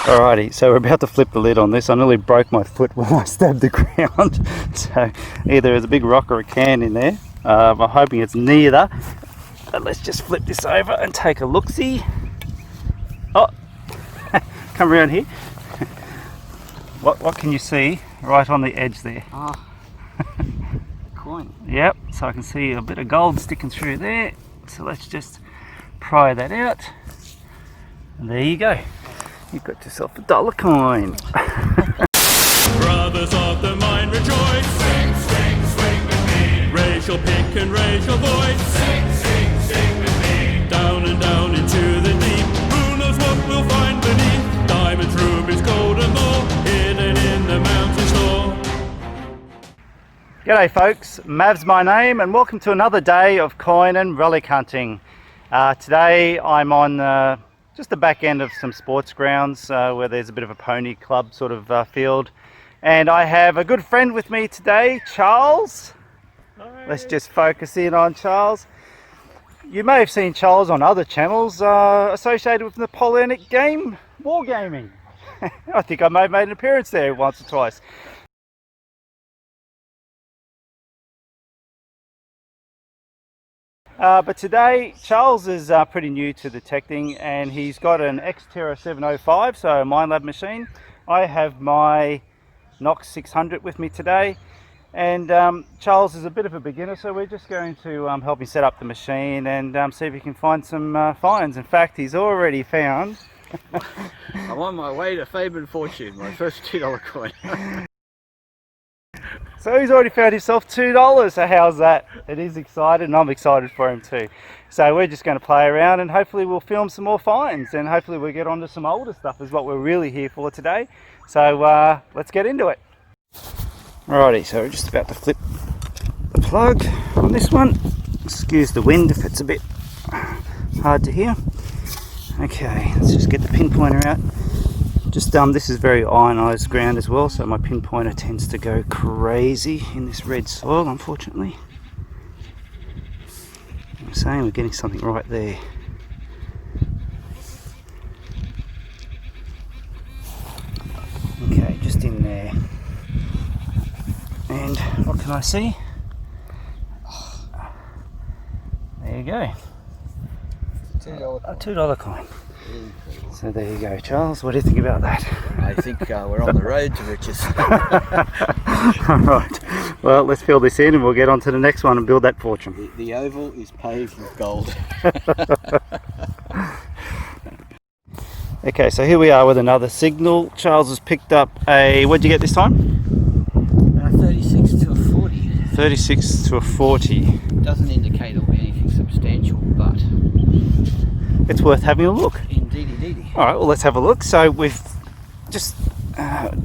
Alrighty, so we're about to flip the lid on this. I nearly broke my foot when I stabbed the ground. So either there's a big rock or a can in there. I'm hoping it's neither. But let's just flip this over and take a look-see. Oh, come around here. What can you see right on the edge there? Coin. Yep, so I can see a bit of gold sticking through there. So let's just pry that out. And there you go. You've got yourself $1 coin. Brothers of the mind rejoice. Sing, sing, swing with me. Raise your pick and raise your voice. Sing, sing, sing with me. Down and down into the deep. Who knows what we'll find beneath? Diamonds, rubies, gold and more, hidden in the mountain store. G'day folks, Mav's my name and welcome to another day of coin and relic hunting. Today I'm on just the back end of some sports grounds where there's a bit of a pony club sort of field, and I have a good friend with me today, Charles. Hi. Let's just focus in on Charles. You may have seen Charles on other channels associated with Napoleonic game wargaming. I think I may have made an appearance there once or twice. But today Charles is pretty new to detecting, and he's got an Xterra 705, so a Minelab machine. I have my Nox 600 with me today, and Charles is a bit of a beginner, so we're just going to help him set up the machine and see if he can find some finds. In fact, he's already found I'm on my way to fame and fortune, my first $2 coin. So he's already found himself $2, so how's that? It is excited, and I'm excited for him too. So we're just going to play around and hopefully we'll film some more finds, and hopefully we'll get onto some older stuff is what we're really here for today. So let's get into it. Alrighty, so we're just about to flip the plug on this one. Excuse the wind if it's a bit hard to hear. Okay, let's just get the pinpointer out. Just this is very ionized ground as well, so my pinpointer tends to go crazy in this red soil, unfortunately. I'm saying we're getting something right there. Okay, just in there. And what can I see? There you go. A $2 coin. So there you go, Charles. What do you think about that? I think we're on the road to riches. Alright, well, let's fill this in and we'll get on to the next one and build that fortune. The oval is paved with gold. Okay, so here we are with another signal. Charles has picked up a, what'd you get this time? 36 to a 40. 36 to a 40. Doesn't indicate it'll be anything substantial, but it's worth having a look. Indeedy. Alright, well, let's have a look. So we've just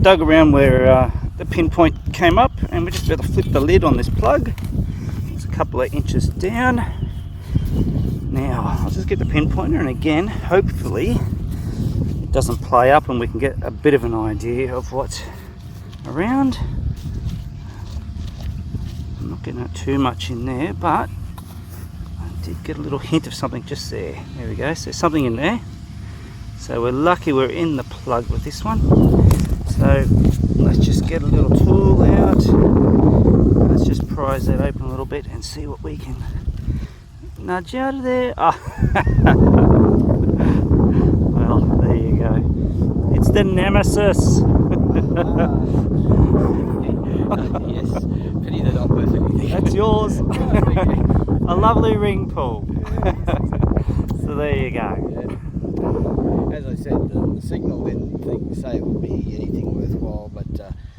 dug around where the pinpoint came up, and we're just about to flip the lid on this plug. It's a couple of inches down. Now, I'll just get the pinpointer, and again, hopefully it doesn't play up and we can get a bit of an idea of what's around. I'm not getting too much in there, but I did get a little hint of something just there. There we go, so there's something in there. So we're lucky we're in the plug with this one. So let's just get a little tool out. Let's just prise that open a little bit and see what we can nudge out of there. Oh. Well, there you go. It's the Nemesis. Yes, pity they're not worth anything. That's yours. A lovely ring pull. So there you go. As I said, the signal didn't say it would be anything worthwhile, but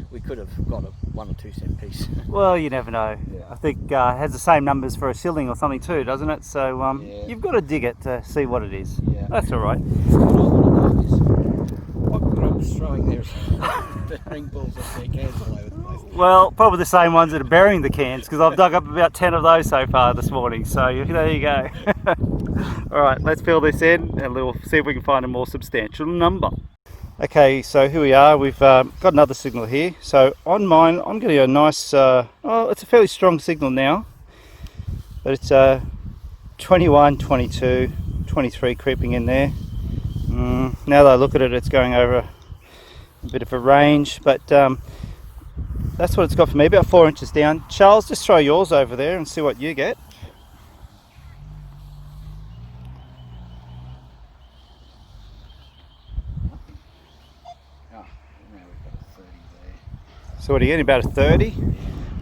we could have got a 1 or 2 cent piece. Well, you never know. Yeah. I think it has the same numbers for a shilling or something too, doesn't it? So yeah. You've got to dig it to see what it is. Yeah. That's all right. What grubs throwing their ring balls off their cans all over the place? Well, probably the same ones that are burying the cans, because I've dug up about 10 of those so far this morning. So there you go. All right, let's fill this in and we'll see if we can find a more substantial number. Okay, so here we are. We've got another signal here. So on mine, I'm getting a nice, oh, it's a fairly strong signal now, but it's 21, 22, 23 creeping in there. Now that I look at it, it's going over a bit of a range, but that's what it's got for me, about 4 inches down. Charles, just throw yours over there and see what you get. So what are you getting, about a 30?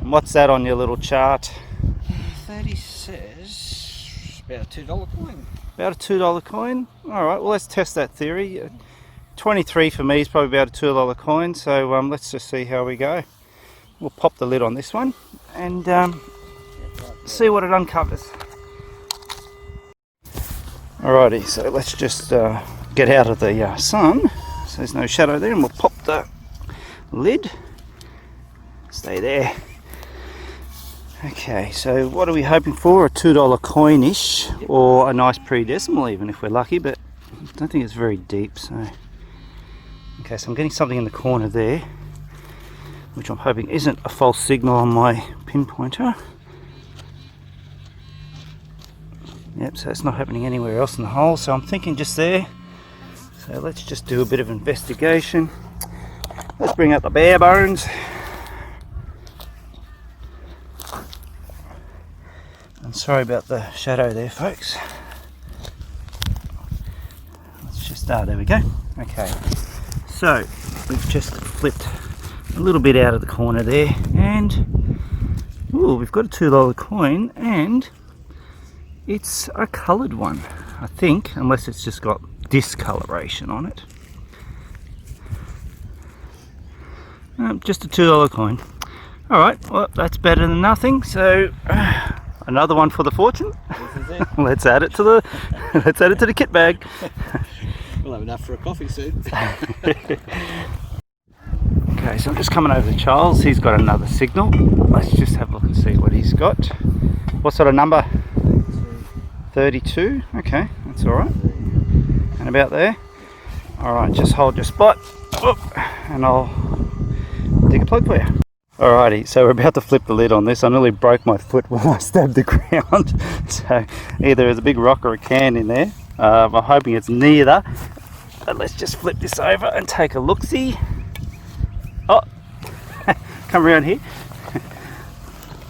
And what's that on your little chart? 30 says about a $2 coin. About a $2 coin? Alright, well let's test that theory. 23 for me is probably about a $2 coin, so let's just see how we go. We'll pop the lid on this one and see what it uncovers. Alrighty, so let's just get out of the sun so there's no shadow there, and we'll pop the lid. Stay there. Okay, so what are we hoping for? A $2 coin-ish, or a nice pre-decimal even if we're lucky, but I don't think it's very deep. So okay, so I'm getting something in the corner there, which I'm hoping isn't a false signal on my pinpointer. Yep, so it's not happening anywhere else in the hole, so I'm thinking just there. So let's just do a bit of investigation. Let's bring out the bare bones. And sorry about the shadow there, folks. Let's just start. There we go. Okay, so we've just flipped a little bit out of the corner there, and ooh, we've got a $2 coin, and it's a coloured one, I think, unless it's just got discoloration on it. Just a $2 coin. Alright, well that's better than nothing, so another one for the fortune. This is it. Let's add it to the kit bag. We'll have enough for a coffee soon. Okay, so I'm just coming over to Charles. He's got another signal. Let's just have a look and see what he's got. What sort of number? 32. Okay, that's alright. And about there. Alright, just hold your spot. And I'll dig a plug for you. Alrighty, so we're about to flip the lid on this. I nearly broke my foot when I stabbed the ground. So either there's a big rock or a can in there. I'm hoping it's neither. But let's just flip this over and take a look-see. Oh, come around here.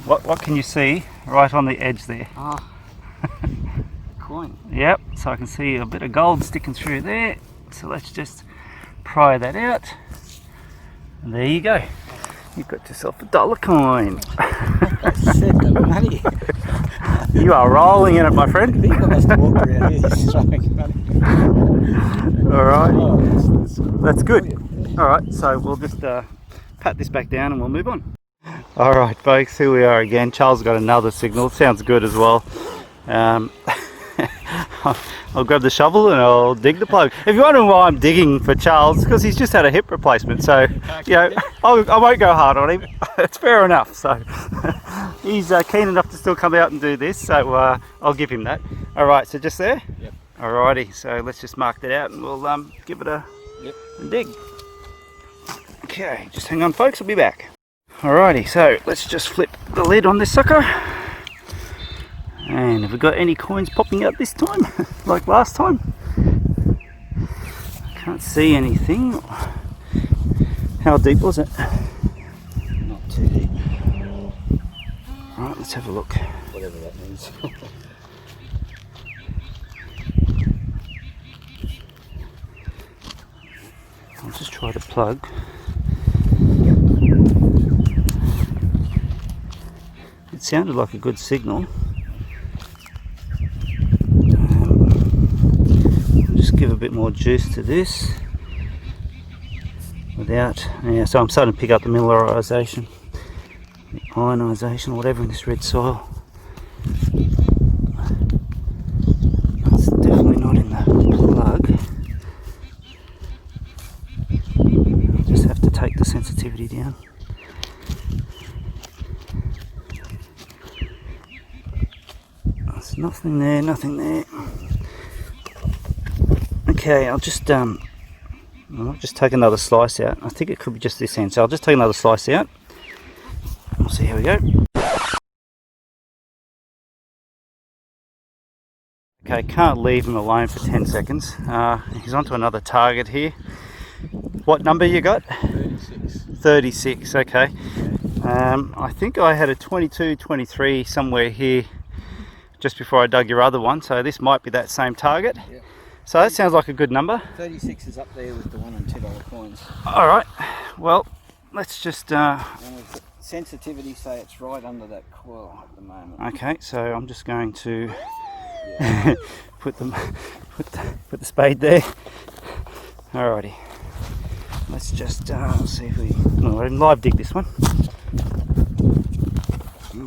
What can you see right on the edge there? Coin. Yep, so I can see a bit of gold sticking through there. So let's just pry that out. And there you go. You've got yourself a $1 coin. Set the money. You are rolling in it, my friend. I think I must have walked around here just trying to make money. Alright, Oh, that's good. Alright, so we'll just pat this back down and we'll move on. Alright folks, here we are again. Charles got another signal. Sounds good as well. I'll grab the shovel and I'll dig the plug. If you're wondering why I'm digging for Charles, because he's just had a hip replacement, so you know, I won't go hard on him. It's fair enough. So he's keen enough to still come out and do this, so I'll give him that. Alright, so just there? Yep. Alrighty, so let's just mark that out and we'll give it a dig. Okay, just hang on folks, I'll be back. Alrighty, so let's just flip the lid on this sucker. And have we got any coins popping out this time, like last time? I can't see anything. How deep was it? not too deep. Alright, let's have a look. Whatever that means. I'll just try to plug. It sounded like a good signal. Just give a bit more juice to this without, yeah, so I'm starting to pick up the mineralisation, the ionisation, whatever in this red soil. It's definitely not in the plug. I'll just have to take the sensitivity down. There's nothing there, nothing there. Okay, I'll just take another slice out. I think it could be just this end, so I'll just take another slice out. We'll see how we go. Okay, can't leave him alone for 10 seconds. He's onto another target here. What number you got? 36. 36, okay. I think I had a 22, 23 somewhere here just before I dug your other one, so this might be that same target. Yep. So that sounds like a good number. 36 is up there with the $1 and $2 coins. Alright, well, let's just... And with sensitivity, say it's right under that coil at the moment. Okay, so I'm just going to put the spade there. Alrighty. Let's just see if we... No, I didn't live dig this one.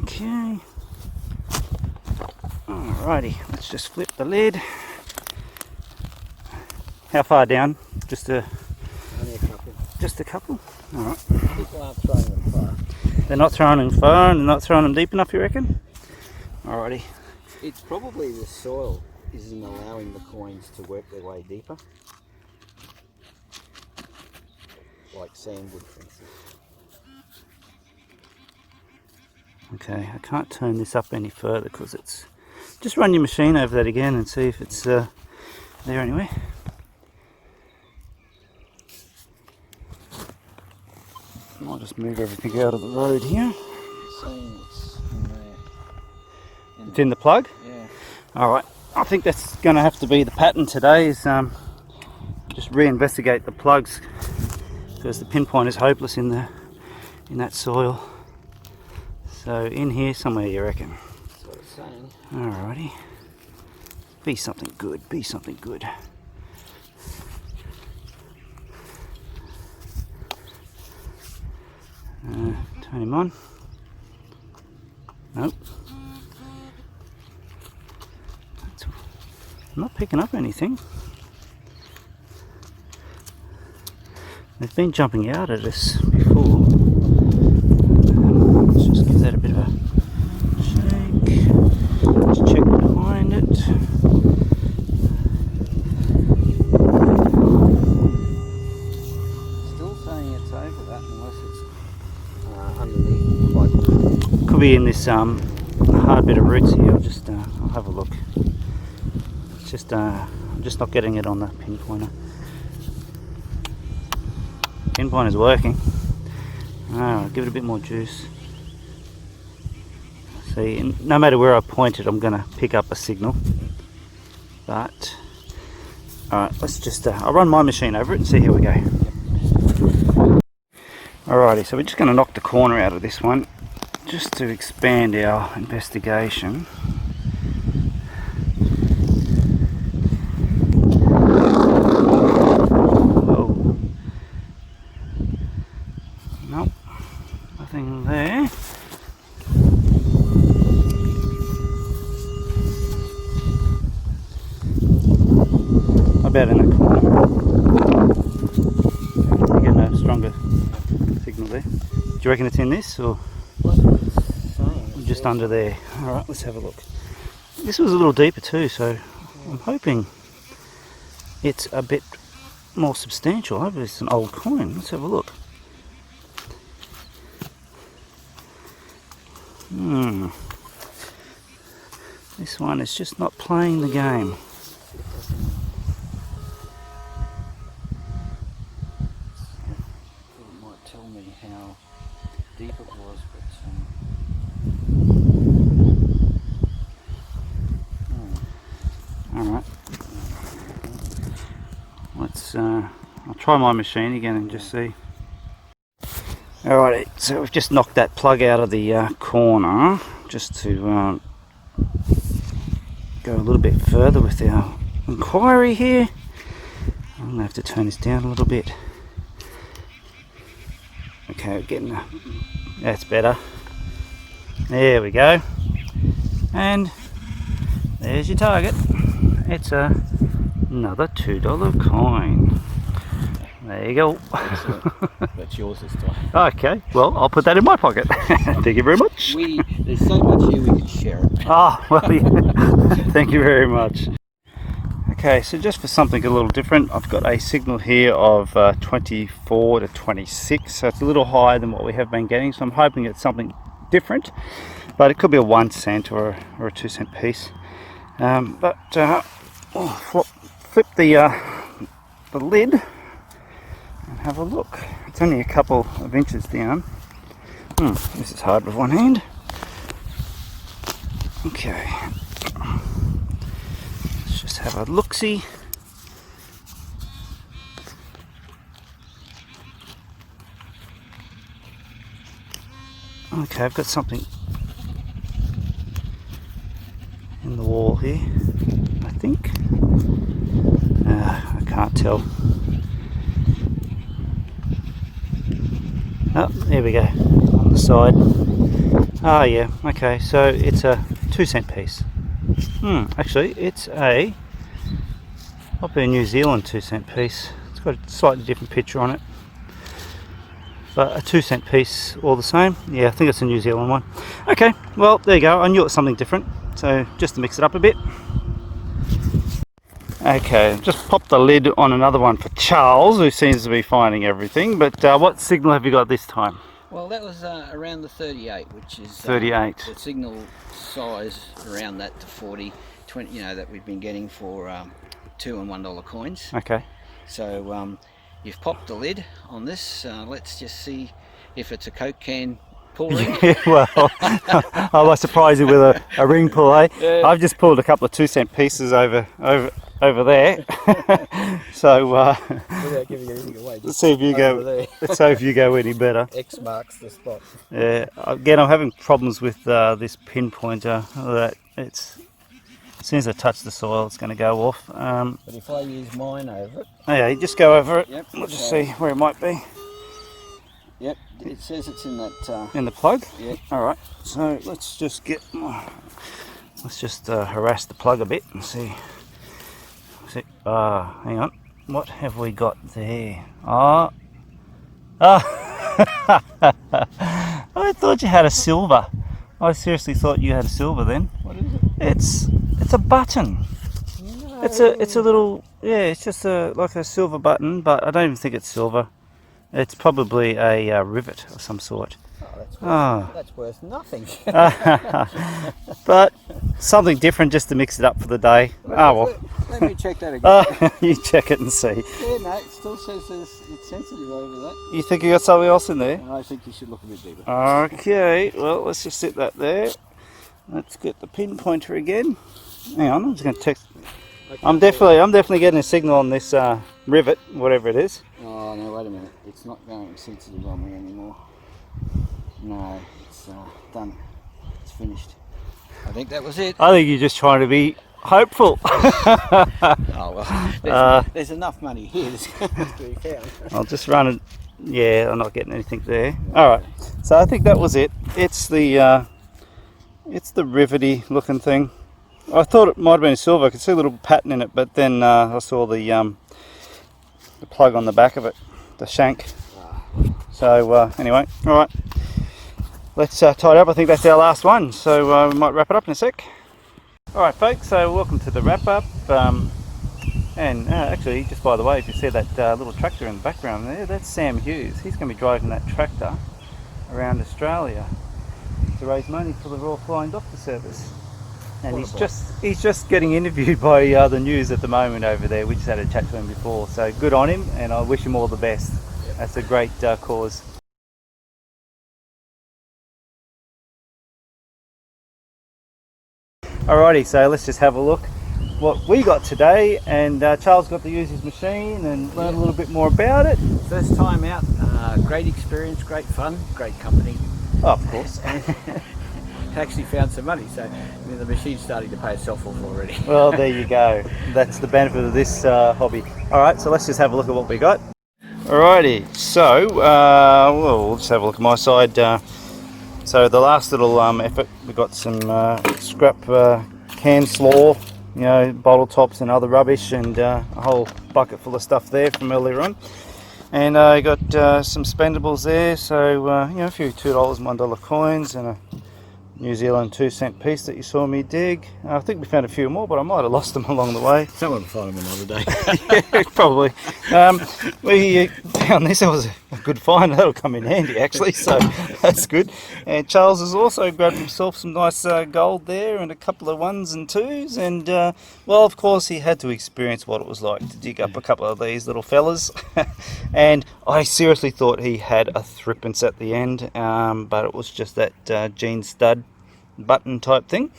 Okay. Alrighty, let's just flip the lid. How far down? Just a couple. Just a couple? Alright. People aren't throwing them far. They're not throwing them far and they're not throwing them deep enough, you reckon? Alrighty. It's probably the soil isn't allowing the coins to work their way deeper. Like sandwood, for instance. Okay, I can't turn this up any further because it's... Just run your machine over that again and see if it's there anyway. I'll just move everything out of the road here. Saying it's in there. It's in the plug? Yeah. Alright, I think that's going to have to be the pattern today, is just reinvestigate the plugs, because the pinpoint is hopeless in that soil. So in here somewhere, you reckon? That's what it's saying. Alrighty. Be something good, be something good. Turn him on. Nope. I'm not picking up anything. They've been jumping out at us before. Let's just give that a bit of a shake. Let's check behind it. Still saying it's over that unless it's underneath. Like, Could be in this hard bit of roots here. I'll have a look. It's just I'm just not getting it on the pinpointer. Pinpointer's working. Give it a bit more juice. See, and no matter where I point it, I'm going to pick up a signal. But alright, let's just I'll run my machine over it and see how we go. Alrighty, so we're just going to knock the corner out of this one just to expand our investigation. Oh. Nope, nothing there. How about in that corner? You're getting a stronger signal there. Do you reckon it's in this, or just under there? Alright, let's have a look. This was a little deeper too, so I'm hoping it's a bit more substantial. Hopefully it's an old coin. Let's have a look. This one is just not playing the game. it might tell me how deep it was, but Alright. Let's I'll try my machine again and just see. Alright, so we've just knocked that plug out of the corner just to go a little bit further with our inquiry here. I'm going to have to turn this down a little bit. Okay, we're getting that's better. There we go. And there's your target. It's another $2 coin. There you go. that's yours this time. Okay, well, I'll put that in my pocket. Thank you very much. There's so much here we could share it. Ah, well, yeah. Thank you very much. Okay, so just for something a little different, I've got a signal here of 24 to 26, so it's a little higher than what we have been getting, so I'm hoping it's something different, but it could be a 1 cent or a 2 cent piece. Flip the lid and have a look. It's only a couple of inches down. This is hard with one hand. Okay, let's just have a look-see. Okay, I've got something in the wall here, I think. I can't tell. Oh, there we go, on the side. Oh yeah, okay, so it's a 2-cent piece. Actually, it's might be a New Zealand 2-cent piece. It's got a slightly different picture on it. But a 2-cent piece all the same. Yeah, I think it's a New Zealand one. Okay, well, there you go. I knew it was something different. So just to mix it up a bit. Okay, just pop the lid on another one for Charles, who seems to be finding everything. But what signal have you got this time? Well, that was around the 38, which is 38. The signal size around that to 40, 20, that we've been getting for $2 and $1 coins. Okay. So you've popped the lid on this. Let's just see if it's a Coke can pull ring. Yeah, well, I was surprised with a ring pull, eh? Yeah. I've just pulled a couple of 2-cent pieces over there. So Without giving anything away. let's see if you go. Let's see if you go any better. X marks the spot. Yeah. Again, I'm having problems with this pinpointer. That it's as soon as I touch the soil, it's going to go off. But if I use mine over it. Oh yeah, you just go over it. Yep. We'll just see where it might be. Yep. It says it's in that. In the plug. Yeah. All right. So let's just harass the plug a bit and see. Hang on. What have we got there? I thought you had a silver. I seriously thought you had a silver then. What is it? It's a button. No. It's a little, yeah, it's just like a silver button, but I don't even think it's silver. It's probably a rivet of some sort. That's worth nothing. But something different just to mix it up for the day. Well. Let me check that again. You check it and see. Yeah, no, it still says it's sensitive over that. You think you got something else in there? I think you should look a bit deeper. Okay, well, let's just sit that there. Let's get the pinpointer again. Hang on, I'm just going to text. I'm definitely getting a signal on this rivet, whatever it is. Oh no, wait a minute. It's not going sensitive on me anymore. No, it's done. It's finished. I think that was it. I think you're just trying to be hopeful. Oh well, there's enough money here to be found. I'll just run it. Yeah, I'm not getting anything there. All right, so I think that was it. It's the rivety looking thing. I thought it might have been silver. I could see a little pattern in it, but then I saw the plug on the back of it, the shank. So anyway, all right. Let's tie it up. I think that's our last one, so we might wrap it up in a sec. All right, folks. So welcome to the wrap up. And actually, just by the way, if you see that little tractor in the background there, that's Sam Hughes. He's going to be driving that tractor around Australia to raise money for the Royal Flying Doctor Service. And he's just getting interviewed by the news at the moment over there. We just had a chat to him before, so good on him, and I wish him all the best. Yep. That's a great cause. Alrighty, so let's just have a look what we got today, and Charles got to use his machine and learn a little bit more about it. First time out, great experience, great fun, great company. Oh, of course. Actually found some money, so the machine's starting to pay itself off already. Well, there you go. That's the benefit of this hobby. Alright, so let's just have a look at what we got. Alrighty, so we'll just have a look at my side. So the last little effort, we got some scrap can slaw, bottle tops and other rubbish, and a whole bucket full of stuff there from earlier on. And I got some spendables there, so a few $2 and $1 coins and a New Zealand 2-cent piece that you saw me dig. I think we found a few more, but I might have lost them along the way. Someone will find them another day. Yeah, probably. We found this. That was a good find. That'll come in handy actually, so that's good. And Charles has also grabbed himself some nice gold there and a couple of 1s and 2s. And well, of course, he had to experience what it was like to dig up a couple of these little fellas. And I seriously thought he had a threepence at the end, but it was just that jean stud button type thing.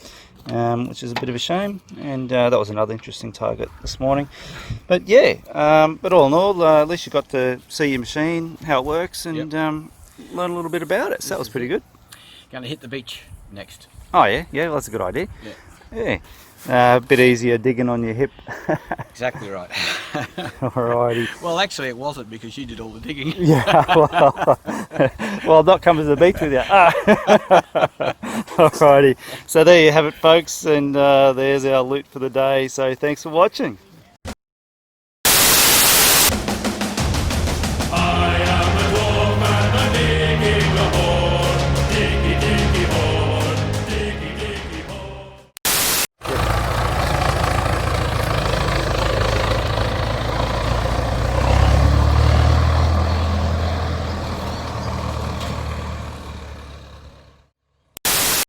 Which is a bit of a shame, and that was another interesting target this morning. But yeah, but all in all, at least you got to see your machine, how it works, and learn a little bit about it. So that was pretty good. Going to hit the beach next. Oh yeah, well, that's a good idea. Yeah. A bit easier digging on your hip. Exactly right. Alrighty. Well, actually, it wasn't because you did all the digging. Yeah, well, not come to the beach with you. Alrighty, so there you have it, folks, and there's our loot for the day. So thanks for watching.